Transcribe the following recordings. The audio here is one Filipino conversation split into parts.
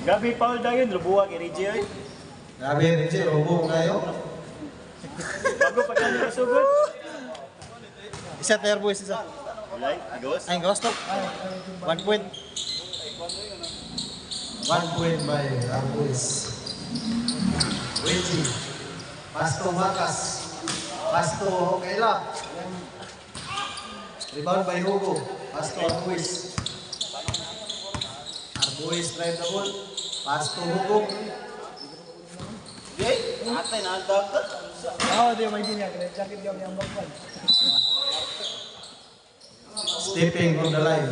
Grabe foul daw yun, lubuwag kay Reggie ay. Grabe, Reggie, robo kayo. Bago pa kanya nasugod. Isa tayo boys, isa. Walay, gawas. Ay, gawas to. 1 point. 1 point by Arbois. Reggie. Pasto Makas. Pasto Kaila. Rebound by Hugo. Pasto Arbois. Arbois drive the ball. Pasto Hugo. Yay, atay na ang dapat. Oo, di may ganyan. Jacket yung yung bakwan. Stepping on the line.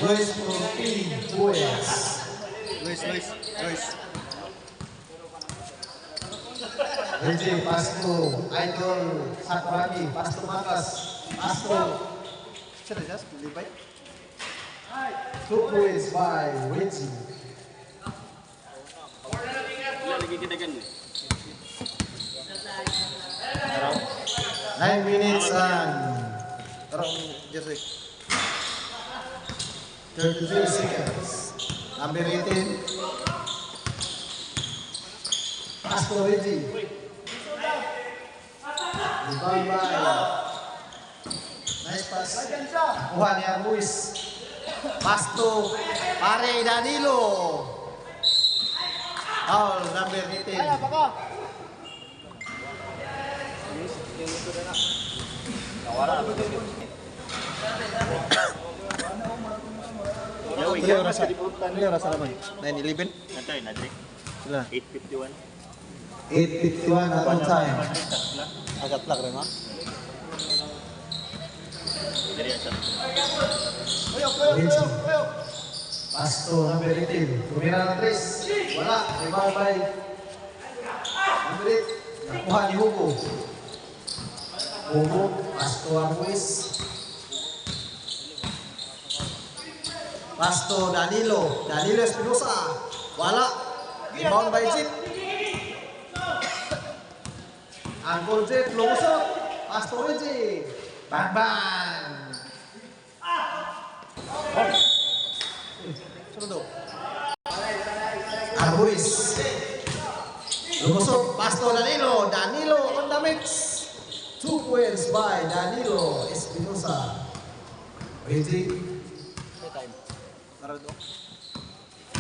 Luis Porpin Bues. Luis. Reggie Pasto, Idol Sakuragi, Pasto Makas, Pasto. Sila just, libay. 2 points by Reggie. Lagi kita kan. 9 minutes and Jersey. 33 seconds. Number 18. Pasto Reggie. Rebound by. Nice pass. Kuha ni Arbuis. Pasto. Pare Danilo. Foul number 18. Yo, rasa naman. 9-11. Natay, natay. Sila. 8:51. 8:51 at on time. Agad lang rin ha. Dari asap. Reggie. Pasto number 18. Tumira ng 3. Wala. Rebound by number 8. Nakuha ni Hugo. Hugo. Pasto Arbuis. Pasto Danilo. Danilo Espinosa. Wala. Rebound by Jit. Angkol Jit. Lumusot. Pasto Reggie. Bang bang. Arbuis. Lumusot. Pasto Danilo. Danilo on the mix. 2 points by Danilo Espinosa. Reggie.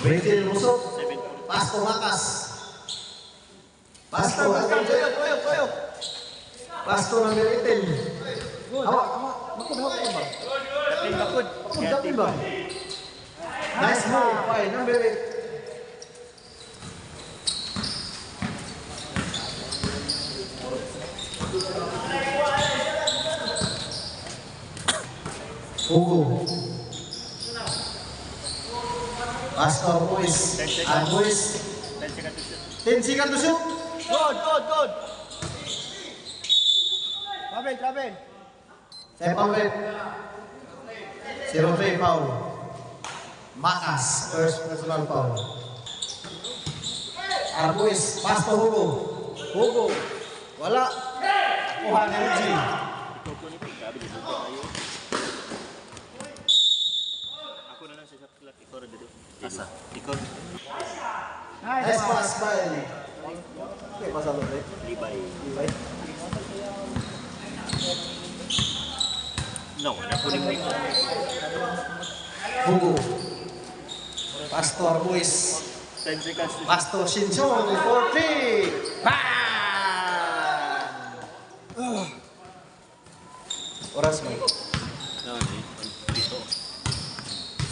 Reggie Lumusot. Pasto Makas. Pasto Pasto number 18. Hawak. Bakod ba? Nice move by number 8. Hugo. Pasto Arbuis. 10 seconds to shoot. Good. Travel. Saya foul rate. 0-3 foul. Makas, first personal foul. Arbuis, Pasto Hugo. Wala. Kuha ni Reggie. Ako na lang sa klak ikor dito. Asa? Ikor. Nice pass by. Okay, pasalo rin. Libay. No, nakunin mo ito. Hugo. Pasto Arbuis. 10 seconds. Pasto Shinchon, 4-3. Bang! Oras mo. No, dito.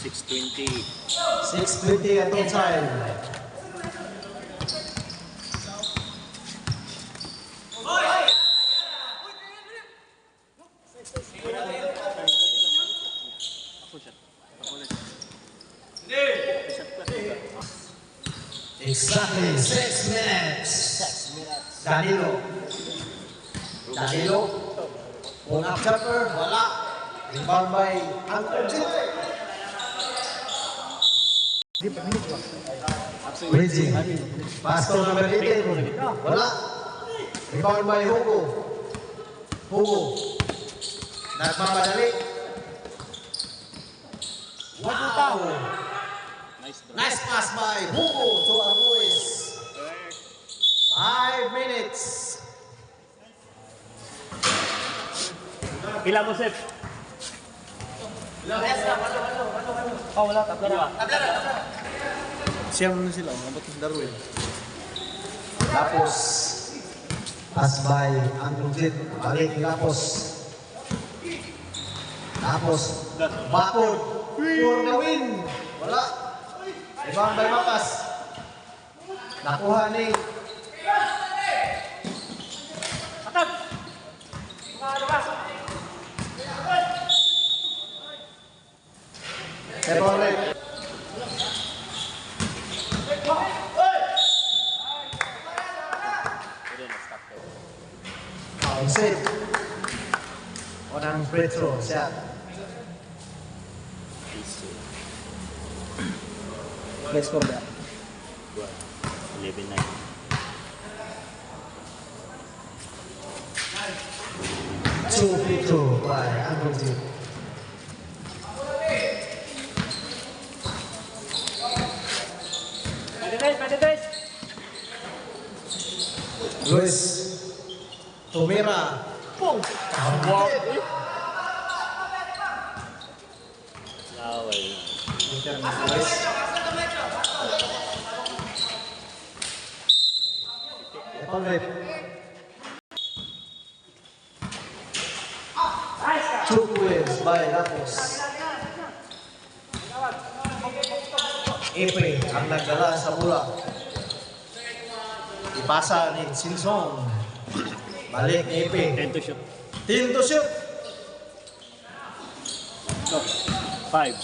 6:20. 6:20 at all time. Exactly 6 minutes. Danilo. Pull up jumper. Wala. Rebound by Angkol Jit. Reggie. Pasto number 18. Wala. Rebound by Hugo. Nagmamadali. Wow! Nice bro. Nice pass by Hugo to Arbues. 5 minutes. Pila mo, Sep? Oh, wala. Tabla. Siyam na sila. Mabot ng Darwin. Tapos, pass by Andrugit. Balik ni Lapos. Tapos, bakod. For the win. Wala. Ibang by Makas. Nakuha ni Eporet. Outside. Onang free throw siya. Let's score that. 11-9. Two free throw by Andrugit. Luis Tumira. Pong! Laway. Luis. Eporet. Two wins by Lapos. Epe ang nagdala sa bola. Ipasa ni Sinsong. Balik ni Epe. 10 to shoot. 10 to shoot. 5. 5.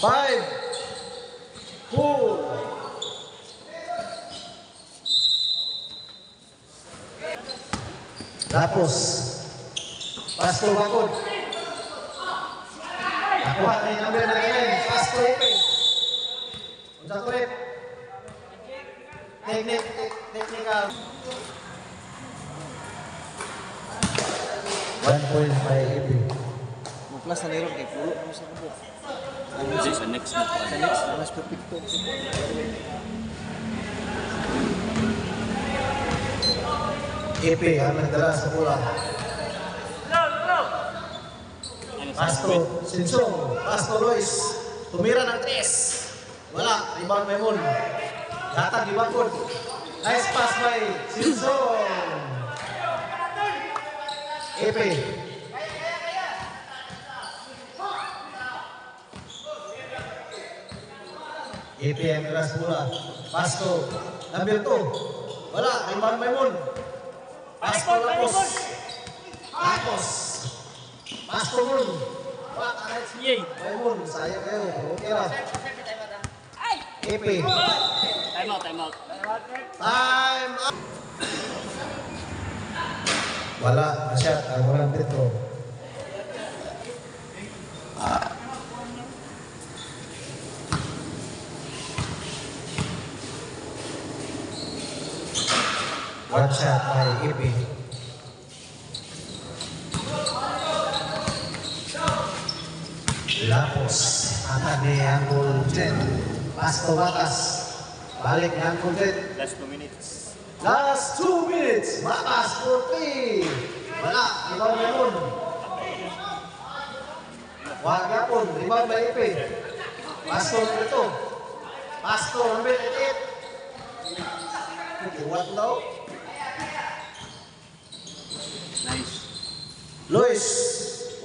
4. Lapos. Pasto bakod. Nakuha ni number 9. Pasto Epe. Unsa kulit? Technical. 1 point by Epe. Plus na nero kay pulo mo sa kubo. Sa next na. Sa next, mas perfecto. Epe ang nagdala sa bola. Pasto Sinsong. Pasto Lois. Tumira ng 3. Wala. Rebound by Mon. Gatag di bakod. Nice pass by Sinsong. Epe. Epe ang nagdala sa bola. Pasto. Number 2. Wala. Rebound by Mon. Pasto Lapos. Lapos. Pasto Mon. Yay! Raymond, sayang kayo. Okay lang. Epe. Time out, time out. Time up! Wala. Masyat. Ang walang petro. One shot by Epe. Lapos. Ata ni Angkol 10. Pasto Batas. Balik ni Angkol 10. Last 2 minutes. Last 2 minutes. Batas for 3. Wala. Rebound by Mon. Wag yapon. Rebound by Epe. Pasto ito. Pasto number 8. What daw? Nice. Luis.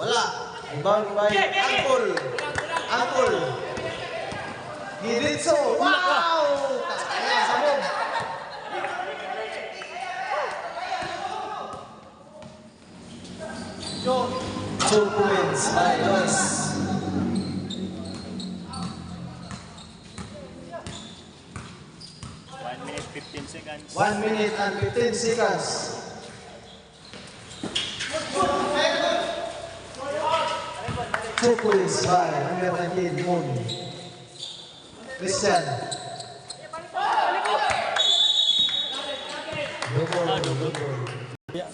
Wala. Rebound by Angkol. Angkol. Giritso. Wow! Kaya sabog. Two points by Luis. One minute, 15 seconds. 1 minute and 15 seconds. Two points by number 19, Moon. Christian. Good ball, good ball.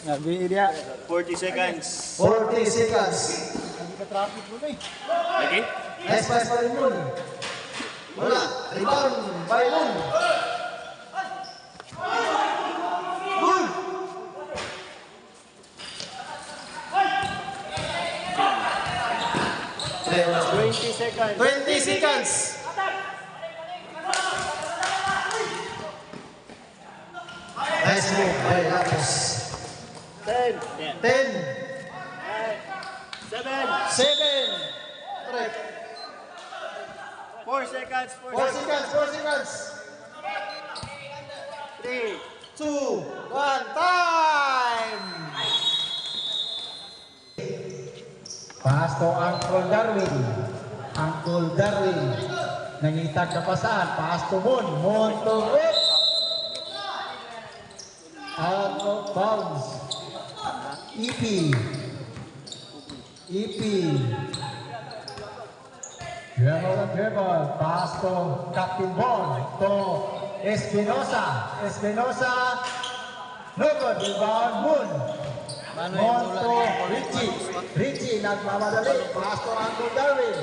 Ngabi dia. 40 seconds. 40 seconds. Hindi ka traffic mo na eh. Lagi? Nice pass pa rin Moon. Wala. Rebound by Moon. Moon! Then, 20 seconds. 20 seconds. Nice move by Lapos. 10, 10, 7, 7, correct. 4 seconds. 4 seconds, 4 seconds. 3, 2, 1, time! Pass to Uncle Darwin. Uncle Darwin. Nangitag na pasahan. Pass to Moon. Moon to Rick. Out of bounds. EP. EP. Dribble and dribble. Pass to Captain Bond. To Espinosa. Espinosa. No good. Rebound Moon. Monto, Richie. Richie, nagmamadali. Pass to Uncle Darwin.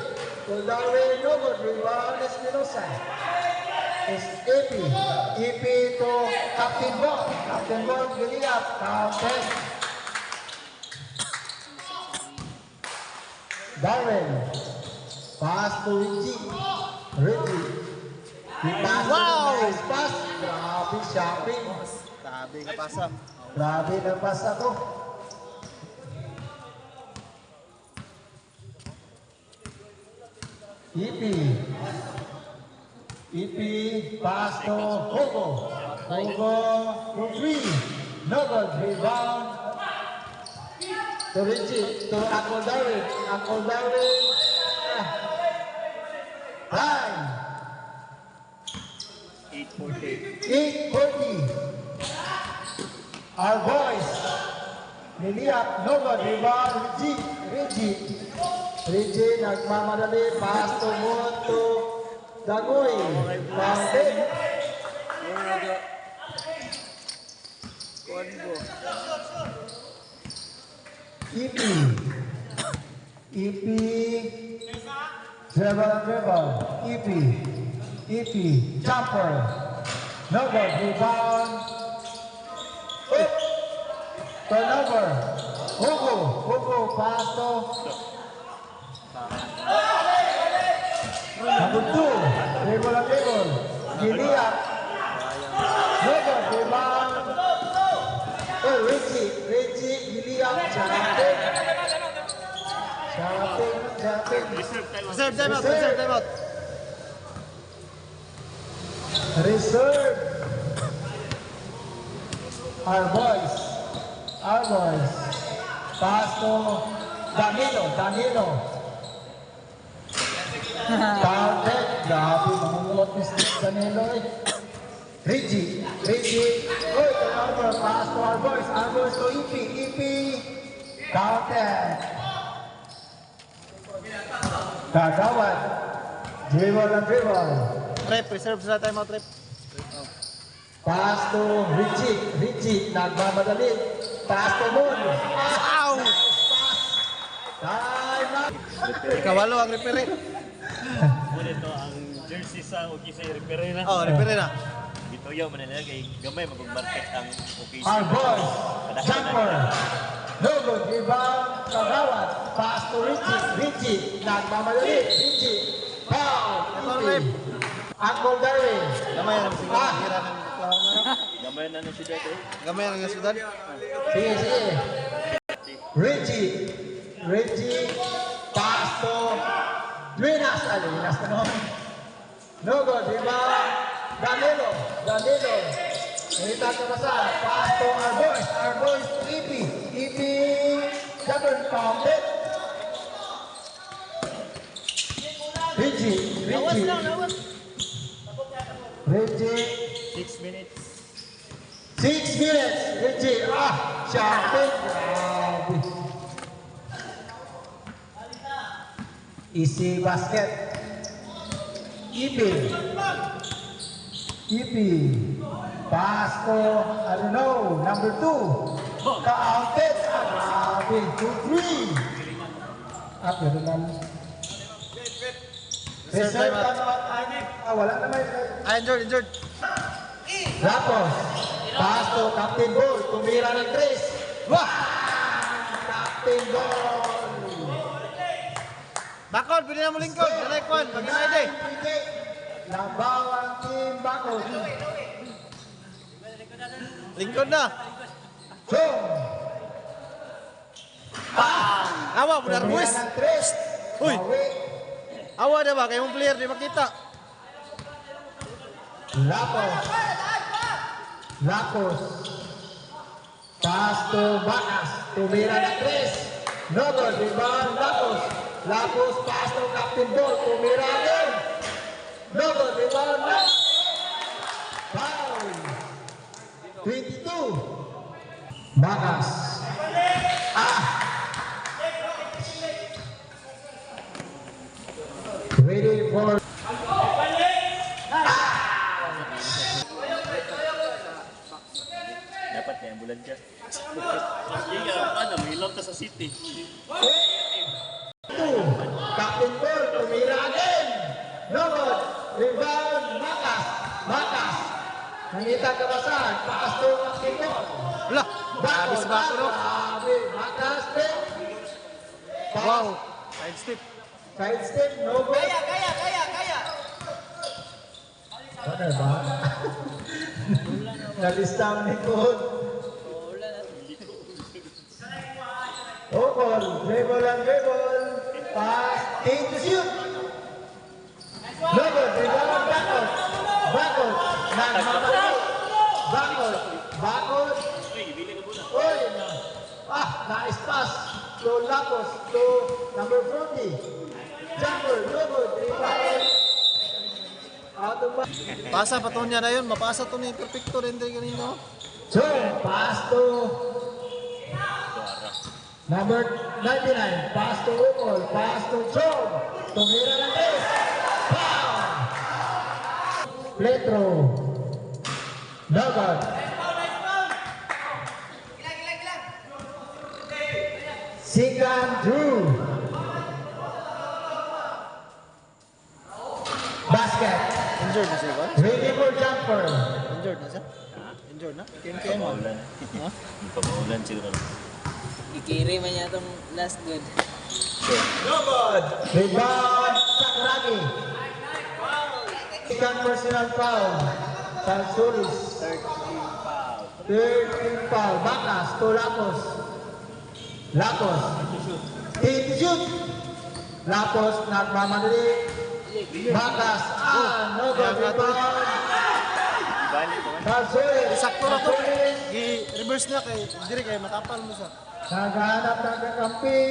To Darwin, no good. Rebound, Espinosa. Is EP. EP to Captain Bond. Captain Bond, Giliap. Counted. Darwin. Pass to Richie. Richie. He pass to nice pass. Grabe, shopping. Tabi ka pasa. Grabe na pass ako. EP. EP pass to Hugo. Hugo to 3. No good. Rebound. To Richie. To Uncle Darwin. Uncle Darwin. Time. 8:40. 8:40. Our boys. Liliap. No good. Rebound. Reggie. Reggie nagmamadali. Pass to Moon to Dagoy. Founded. EP. EP. Dribble. EP. EP. Jumper. No good. Rebound. Up. Turnover. Hugo. Pass to number 2. Dribble. Giliap. No good. Rebound. Oh, Richie. Giliap. Jumping. Reserve time out. Reserve time out. Reserve. Our boys. Pass to Danilo. Counted. Grabe, mamulot ni Danilo eh. Reggie. Good, turnover. Pass to our boys. Our boys to EP. Counted. Kagawad. Dribble. Rep, reserve sa time out, rep. Pass to Richie. Nagmamadali. Pass to Moon. Ow! Time out. Ikawalo ang repere. Muna ito ang jersey sa Ukisay Repere na. Oh, repere na. Dito yaw manila kay gamay mag-market ang Ukisay. Our boys. Jumper. No good. Rebound. Kagawad. Pass to Richie. Nagmamadali. Richie. Foul. Uncle Darwin. Gamay na sige. Hira ng Gamay na na siya dito. Gamay na nga sudad. Sige. Reggie. Pass to Dwinas. Dwinas na no. No good. Rebound. Danilo. Nilitag na basa. Pass to our boys to EP. Double pounded. Reggie. 6 minutes. 6 minutes. Reggie. Shopping. Grabe. Easy basket. EP. Pass to, I don't know, number 2. Counted. Grabe. 2-3. At yun naman. Reserve time out. Wala naman. Injured. Lapos. Pass to Captain Bull. Tumira ng Chris. Wah! Captain Bull. Bakod, pwede na mo lingkod. Nanay Kwan, mag-inay day. Nabawang team Bakod. Lingkod na. Chong. Awa, benar Tumira buwis. ng Chris. Uy. Bawi. Awa na ba? Kayo mong player, di makita. Lapos. Pass to Bakas. Tumira ng Chris. No good. Rebound Lapos. Lapos pass to Captain Ball. Tumira again. No good. Rebound Lapos. Foul. 22. Bakas. Ready for Dapat may ambulansya. Yung ano, may love ka sa city. Captain Ball, tumira again. No good. Rebound, Bakas. Bakas. Nangita kabasan. Pass to Captain Ball. Wala. Abis ba ako, no? Grabe. Bakas, Ben. Wow. Side step. Side step, no good. Kaya. Ano ba? Nalistang likod. Okol, dribble and dribble. Pass, in to shoot. No good, rebound, Bakod. Bakod, nagmamalik. Bakod. Uy, nice pass. To Lapos, to number 40. Jumper, no good, rebound. Out of bounds. Pasa pa to niya na yun. Mapasa to ni Perfecto rin din kanino. So, pass to number 99. Pass to Ukol. Pass to Chong. Tumira ng Chris. Foul! Pletro. No good. Sigan Drew. Basket. Injured na siya ba? Ready for jumper. Injured na siya? Injured na? KM mo. Pamaulan. Ha? Pamaulan siguro. Ikiri man niya itong last good. Rebound, Sakuragi. Second personal foul. Sansuris. 13 foul. Bakas to Lapos. Lapos. Team shoot. Lapos nagmamadali. Bakas. No good. Rebound. Balik naman. Sansuris. Sakto na to. Sansuris. I-reverse niya kay Diri kay matapal mo siya. Naghanap ng kakampi.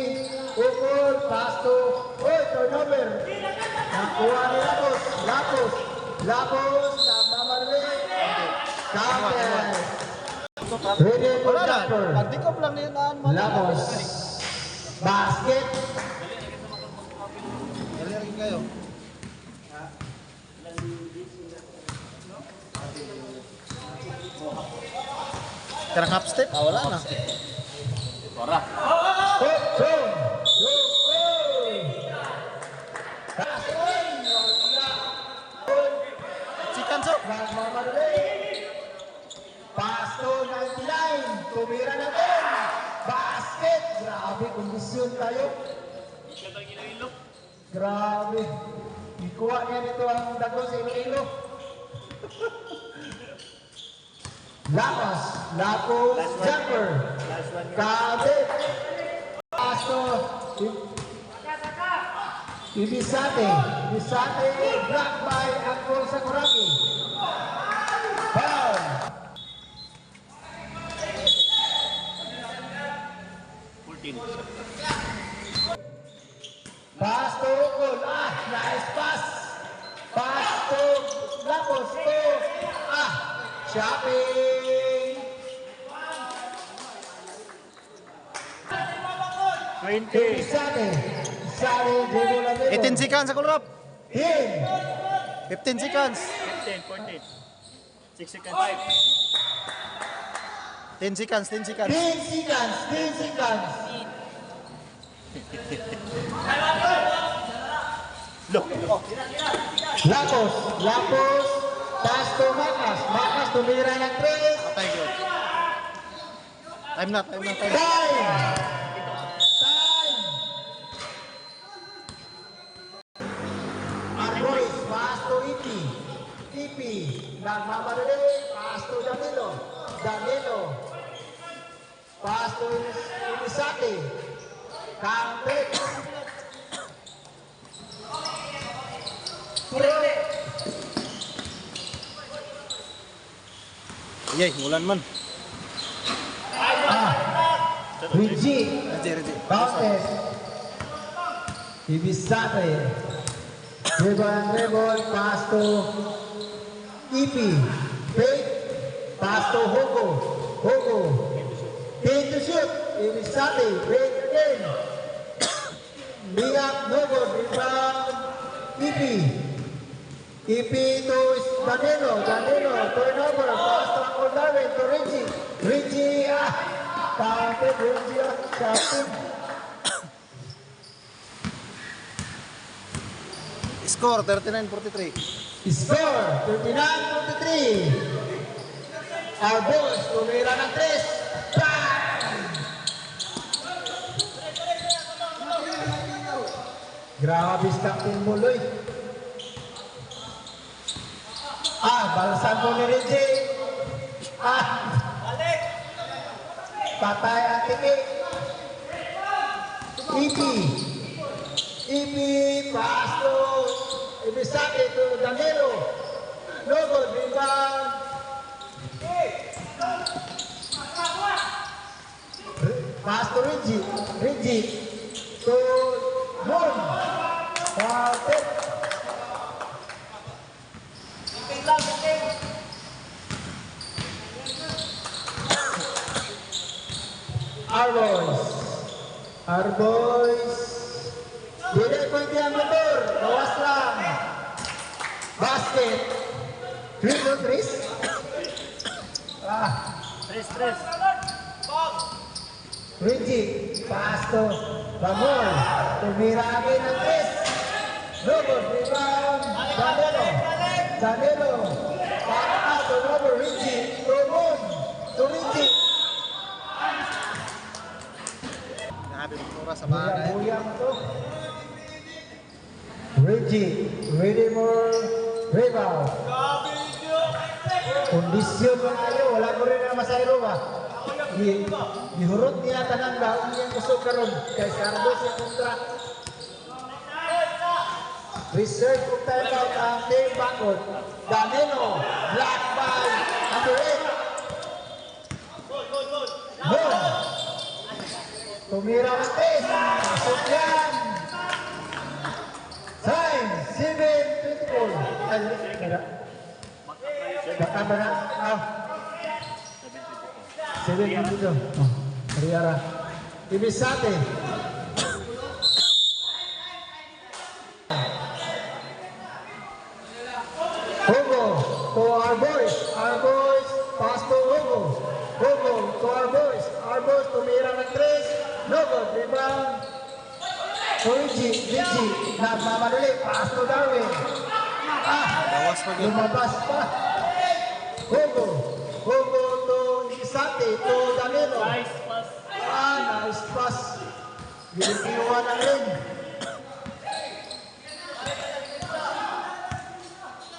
Ukol. Pass to. Uy, turnover. Nakuha ni Lapos. Lapos. Nagmamadali. Counter. Ready for Wala na. jumper. Pagdikop lang niya naan mo. Lapos. Basket. Dali kayo. Karang half step? Wala na. Ora. Zone. Si Kanso. Pass to 99. Tumira na din. Basket. Grabe, kondisyon tayo. Grabe. Ikuha niya nito ang dago sa Iloilo. Lapos, jumper. Kabit. Pass to Ibisate. Block by Angkol Sakuraki. Foul. Pass to Ukol. Nice pass. Pass to Lapos to shopping. 20. Sane, dribble na dribble. 18 seconds ako Rob. 10. 15 seconds. 15, 14. 6 seconds. 10 seconds. 10 seconds. Lapos, pass to Makas. Makas tumira ng 3. Patay ko. Time na. Time! Arbois, pass to Ipi. Ipi, nagmamadali, pass to Danilo. Danilo, pass to Inisati. Counted. Yay, mulan man. Luigi, Reji. counted. Ibisate. Dribble, pass to Ipi. Fake, pass to Hogo. Take to shoot. Ibisate, break again. Liap, no good. Rebound, Ipi. Ipi to Danilo. Turnover, pass to Uncle Darwin to Richie, counted, Richie, shouting. Score 39-43. Score, 39-43. Our boys, tumira ng 3. Bang! Grabe si Captain Muloy. Balasan po ni Reggie. Patay ang tiki. Ipi, pass to Ibisate to Danilo. No good, rebound. Pass to Reggie to Moon. Counted. Our boys. Hindi pwede ang motor. Bawas lang. Basket. 3-3. Tres. Reggie. Pass to Bamol. Tumira agad ng 3. Robert. Rebound. Danilo. Back out to Robert. Reggie. To Moon. To Reggie. Grabe ang oras sa bahay. Buyang to. Reggie, ready for rebound. Kondisyon mo kayo, wala ko rin na masayro ba? Ihurot niya tanang daon niyang gusto karon kay Sardo siya kontra. Reserve kung time out ang team backward. Danilo, black by number 8. Boom! Tumira ng 3. Pasok yan. Time, 7-24. Ay, kaya. Baka ba na? 7-22. Kariyara. Ibisate. Hugo, to our boys. Our boys, pass to Hugo. Hugo, to our boys. Our boys, tumira ng 3. No good, rebound. Reggie, nagmamadali, pass to Darwin. Lumabas pa. Hugo to Isate, to Danilo. Nice pass. Nice pass. Ginikinuha na rin.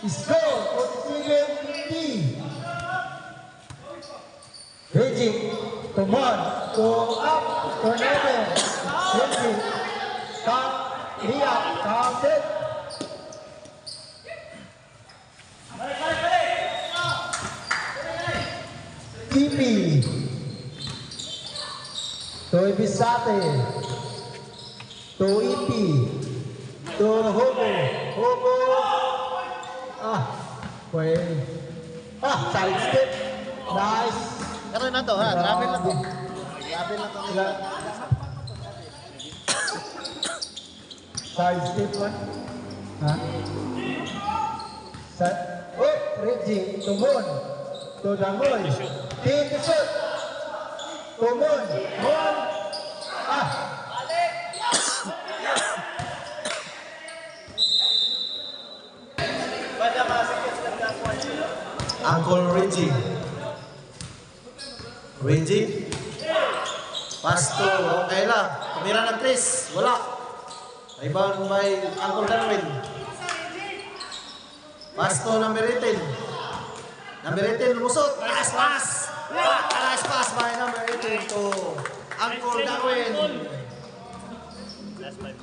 Score, 47-50. Reggie, to Mon, to up, turnover. Reggie. Counted. Ipi. To Ibisate. To Ipi. To Hugo. Pwede. Side step. Nice. Pero na to, ha? Grabe na to. Side step one. Reggie, to Moon. To Dangoy. Take the shot. To Moon. Uncle Reggie. Reggie. Pasto, okay lang. Tumira ng Chris, wala. Rebound by Uncle Darwin. Pasto, number 18. Number 18, lumusot. Last pass. Last pass by number 18 to Uncle Darwin. Last 5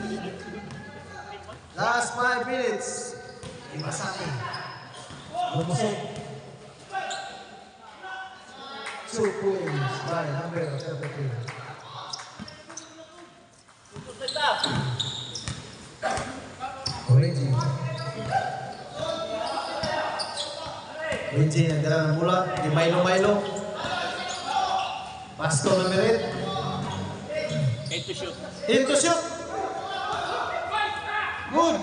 minutes. Last 5 minutes. Imasaki. Lumusot. 2 points by number 17. Reggie. Reggie yang jalan bola di Milo. Pasto number 8. 8 to shoot. Into shoot. Good.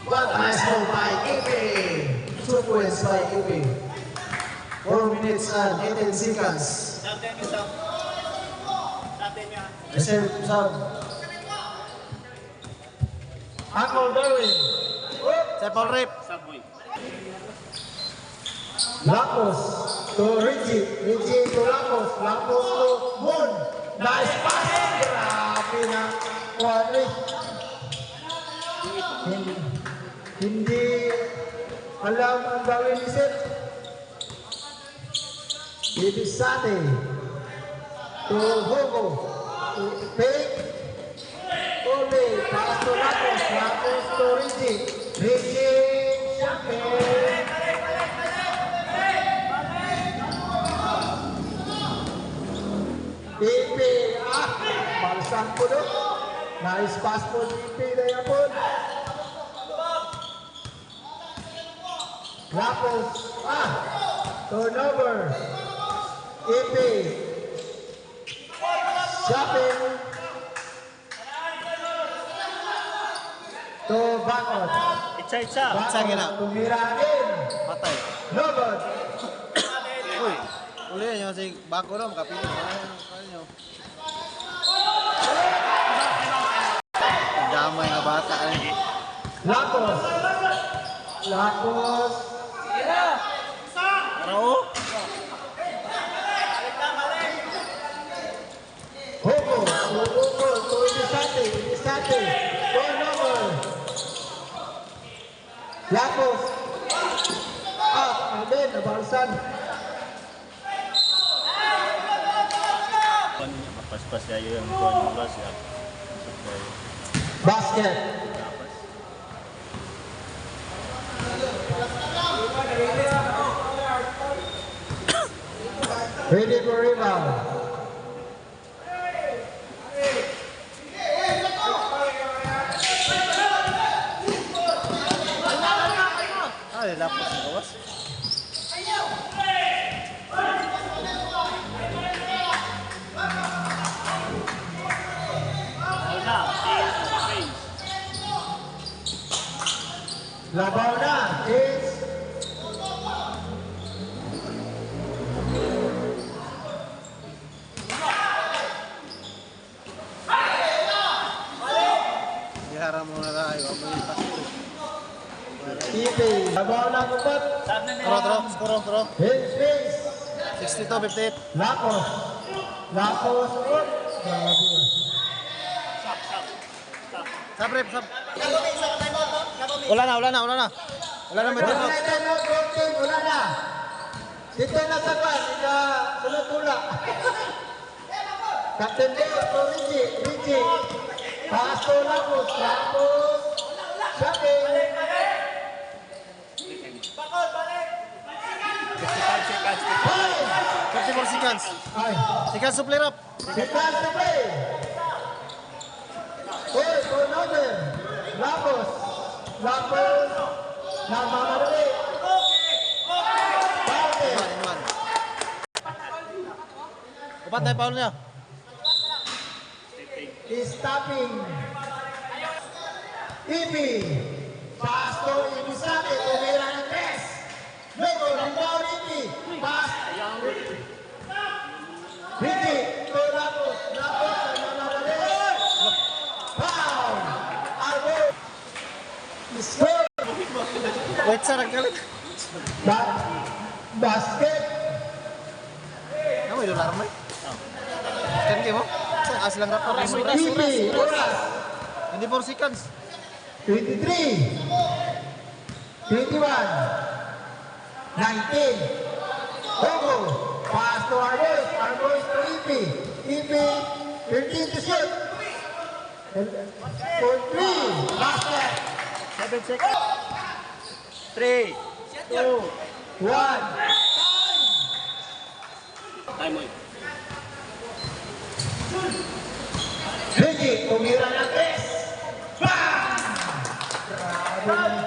What a nice ball by Ipe. 2 points by Ipe. 4 minutes and 18 seconds. Reserve sub. Uncle Darwin. Sepol rip. Subway. Lapos to Reggie. Reggie to Lapos. Lapos to Moon. Nice pass. Grabe na. Kuwari. Hindi alam ang gawin ni Seth. Ibisate to Hugo. To Pink. Ole. Pass to Lapos. Lapos to Reggie. Reggie. Champagne. Ipi, balsan po doon. Nice pass po ni Ipi na yan po. Lapos, turnover. Ipi. Shopping. To Bakot. Itsa. Itsa gina. Tumirain. Patay. No good. Uy. Uli nyo si Bako ron. Kapilit. Ano nyo? Damay nga bata. Lapos. Lapos. Rao. Hugo. Hugo. To Ibisate. Ibisate. Turnover. Lapos. Amen. Nabalsan. Pas-pas kayo yung kuha ng bus. Basket. Ready for rebound. Ay, lapos ng gawas. Labaw na. It's Iharap mo na tayo. TV. Labaw na kupat. Skoro. Hit space. 62-58. Lapos. Lapos. Sab, rip, sab. Wala na. Wala na may Wala timeout. na timeout, Broken. Wala na. Dito na sa kwan. Sunod tula. Captain Leo to Richie. Pass to Lapos. Shopping. 54 seconds. Ay. Seconds to play up. Seconds to play. Turnover. Lapos. Namamadali. Foul. Iman. Upat na yung foul niya. Stopping. Ibi. Pass to Ibisate. Tumira ng tres. Luego, rebound Ibi. Pass. Ricky. To Lapos. Namamadali. Foul. Albo. Galit sa galit. Basket. Ano yung dolar mo? Kan kayo mo? As lang rapor. Pipi. Oras. Hindi 4 seconds. 23. 21. 19. Togo. Pass to Arbois. Arbois to Ipi. Ipi. 13 to shoot. For 3. Basket. 7 seconds. 3, 2, 1. time mo. Ricky, tumira ng 3. Bang! Grabe.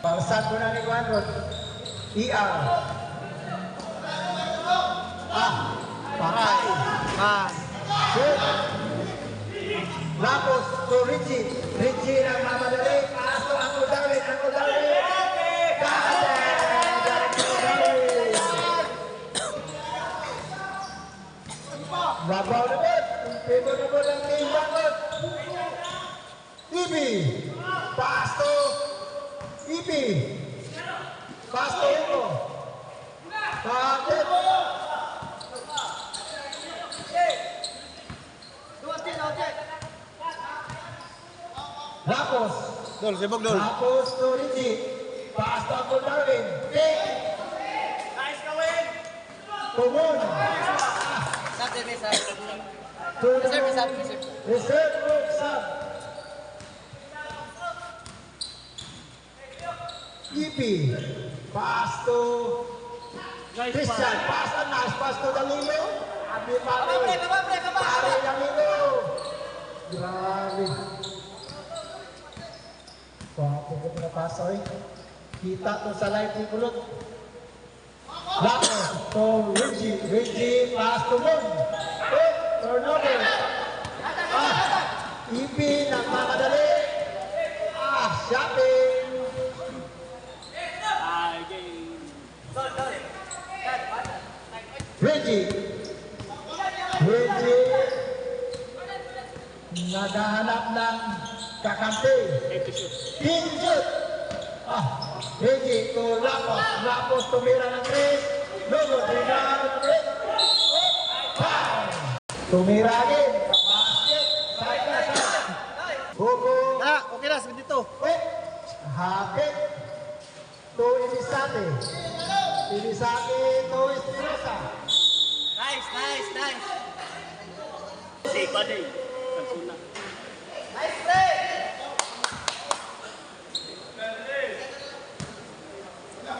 Bangsan ko na ni Juan Rod. ER. Patay. Shoot. Lapos to Richie. Richie ng mamadali. Paas to Uncle Darwin. Uncle Darwin. Babaw na bot. Pito na bot ang team Bangkot. Ibi. Paas to Ibi. Paas to Hugo. Bakit? Lapos. Dol, sibog dol. Lapos to Richie. Paas to Uncle Darwin. Pick. Nice gawin! Tumon. Sab, sab. To the Reserve, reserve. reserve group sub. Ipi. Pass to Christian. Pass to nice. Pass to Danilo. Abi pare. Pare Danilo. Grabe. Papo ko na pasoy. Kita to sa live ni Kulot. Lapos to Reggie. Reggie pass to Moon. Turnover. Ipi nagmamadali. Shopping. Reggie. Reggie. Naghahanap ng kakampi. Pinjut. Reggie to Lapos. Lapos tumira ng 3. Lugo, tumira ng 3. Tumira din. Basket. Side na side. Hugo. Okay na, 72. Hapit. To Inisate. Inisate to Espinosa. Nice, nice, nice. Si Padey. Kansuna. Nice play.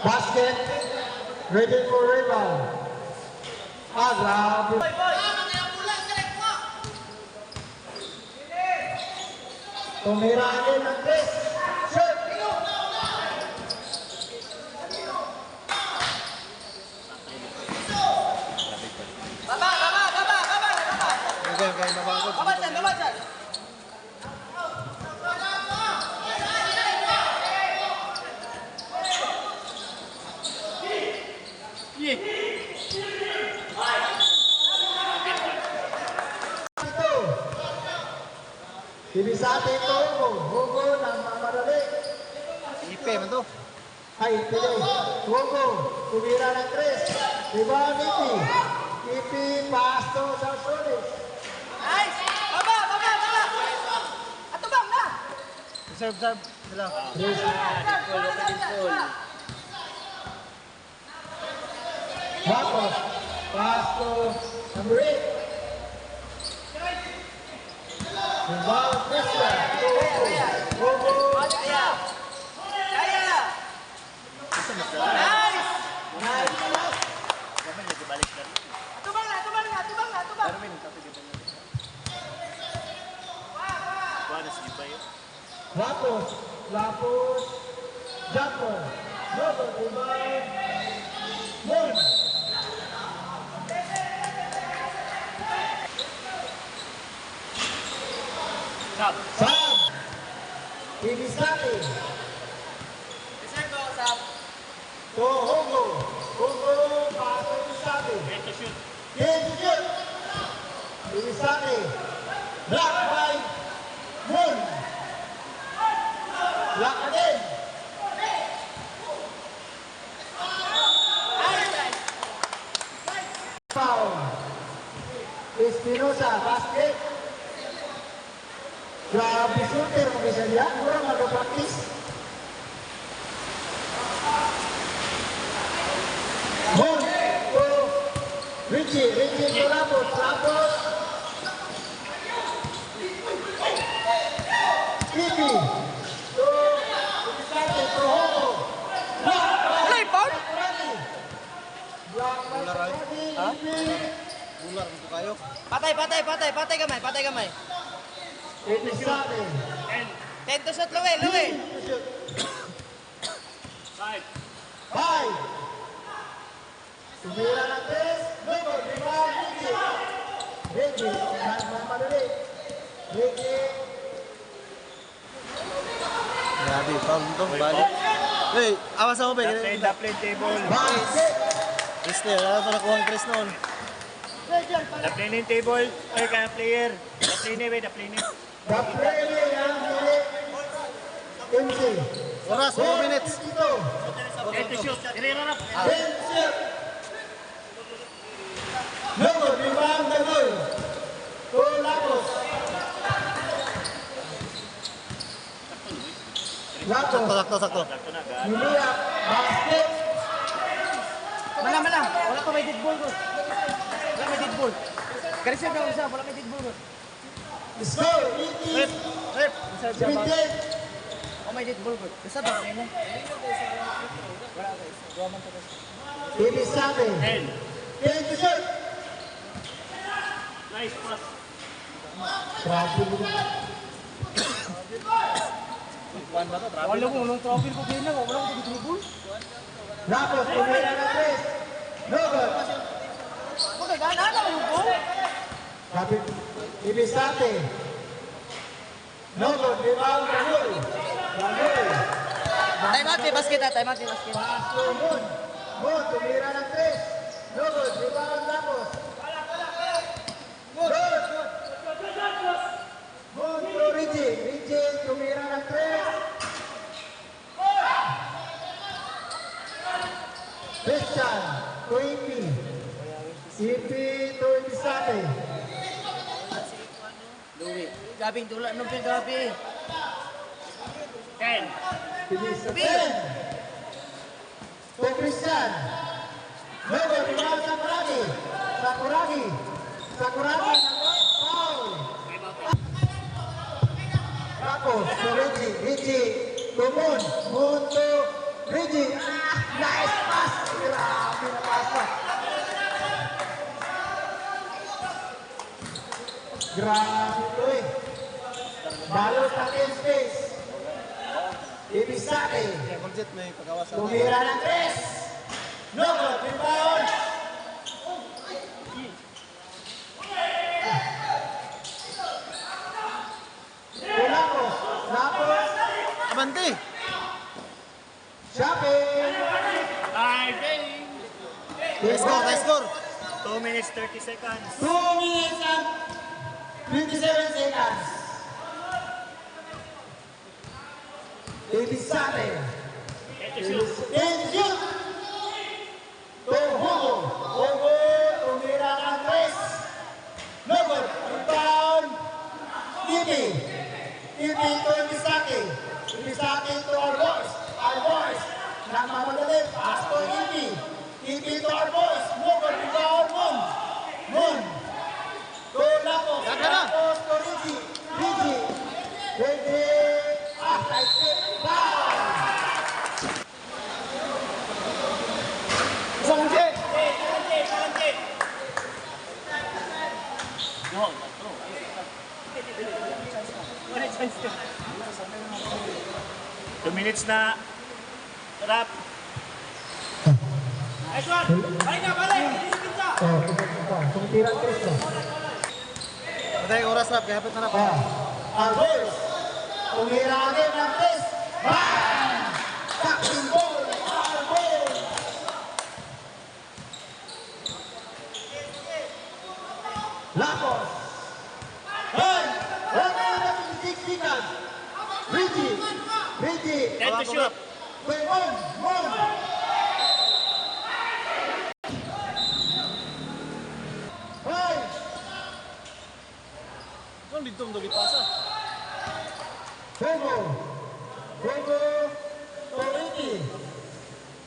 Basket. Ready for rebound. Grabe. Tumira din ng 3. Shoot. Baba. Okay, mabangkod. Baba dyan. Ito. Ibisate ito. Hugo ng mamadali. Ipe man to. Ay, pili. Hugo. Tumira ng 3. Rebound Ipi. Ipi pass to Sarsones. Nice. Baba. Atubang na. Serve sila. Lapos. Pass to number 8. Rebound Christian. Hugo. Kaya. Nice. Nice pass. Kami nagbalik na. Atubang na. Darwin, kapit ito na. Buwan na si Bayo. Lapos. Jumper. Logo. Rebound. Moon. Sab. Sam. Ibisate. Reserve go, Sab. To Hugo. Hugo. Pass to Ibisate. Get to shoot. Shoot. Ibisate. Block by Moon. Block again. Espinosa, basket. Grabe shooter mo bisa dia, kurang ada praktis. Bon, to Richie to Ramos. Pipi, to Ubisate, to Homo. Wala yung foul? Bular mo kayo. Patay gamay. Ubisate. 10 to shot, Luwe. Five. Five. Tumira ng tres. Lugo, lima, Reggie. Madali. Reggie. Grabe, foul to. Balik. Hey, awas ako ba? The play table. Basket. Chris na, wala ito nakuha ang Chris noon. The playing table. Ay, kaya player. The playing. The player yang milik MC. Oras, 4 minutes. Ito. To shoot. Irirarap. Benchir. Lugo, lima, Dagoy. Tulapos. Lapos. Sakto. Sakto na, God. Milia. Basket. Mala. Wala ka may dead ball ko. Karisip na isa, wala may dead ball ko. Score. Rip. Rip. O may dead ball ko. Basta ba kayo na? Ibisate. 10. 10 to shoot. Nice pass. Grabe mo. Wala ko, walang trophy ko kayo na. Wala ko dead ball. Lapos. Tumira ng tres. No good. Okay, gana na yung ball. Grabe. Ibisate. No good. Rebound. Dagoy. Time out, basket. Paso Moon. Moon, tumira ng tres. No good. Rebound Lapos. Good. Moon to Richie, tumira ng tres. Christian, to Ipi. Ipi to Ibisate. Luwi. Gabing tulak nung gabi. 10. Ibisate. To Christian. No good. Rebound Sakuragi. Foul. Tapos, to Reggie, to Moon to Reggie. Nice pass! Grabe na pass. Grabe to eh. Balot ng space. Ibisate. Legit may pagkawasan. Tumira ng tres. No good. Rebound. Lapos. Abante! Shopping. Nice score. 2 minutes, 30 seconds. 2 minutes and 27 seconds. Ibisate. Shoot. Hugo, tumira ng tres. No good. Rebound. Ipi to Ibisate. Ibisate to our boys. Nagmamadali. Pass to Ipi. Ipi to our boys. No good. Rebound. Moon. To Lapos. Lapos to Reggie. Tight fit. Foul. Isang check. No, 2 minutes na. Wrap. Nice one. Balik. Tumira Cristo. Patay, oras rap. Kaya hapit na rap. Our boys. Tumira agad ng tres. Bang! Captain ball. Our boys. Lapos. Hey! 156 seconds. Reggie. 10 to shoot. Wait, Moon. Hey! dito, duli pasa. Hugo to Ricky.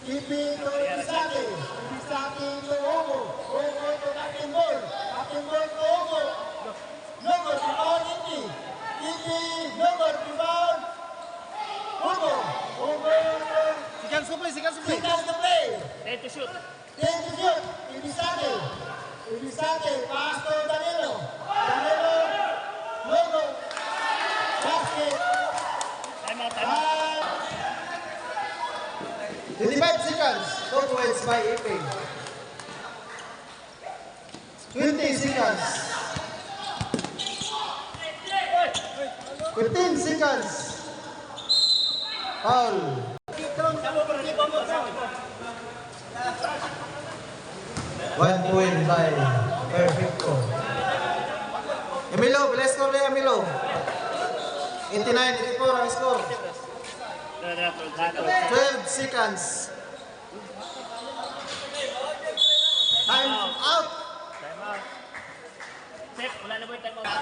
Ipi to Ibisaki. Ibisaki to Hugo. Hugo to Captain Ball. Captain Ball to Hugo. Hugo rebound Ipi. Ipi Hugo rebound. Hugo. Hugo to Sikan supply. Sikas to play. Ready to shoot. Then to shoot. Ibisaki. Ibisaki. Pass to Danilo. Danilo. Hugo. Basket. Time out. 25 seconds. 2 points by Iping. 20 seconds. 15 seconds. Foul. 1 point by Perfecto. Emilio, bilis score na Emilio. 89-84 ang score. 12 seconds. Time out. Time out. Sep, wala na po yung time out.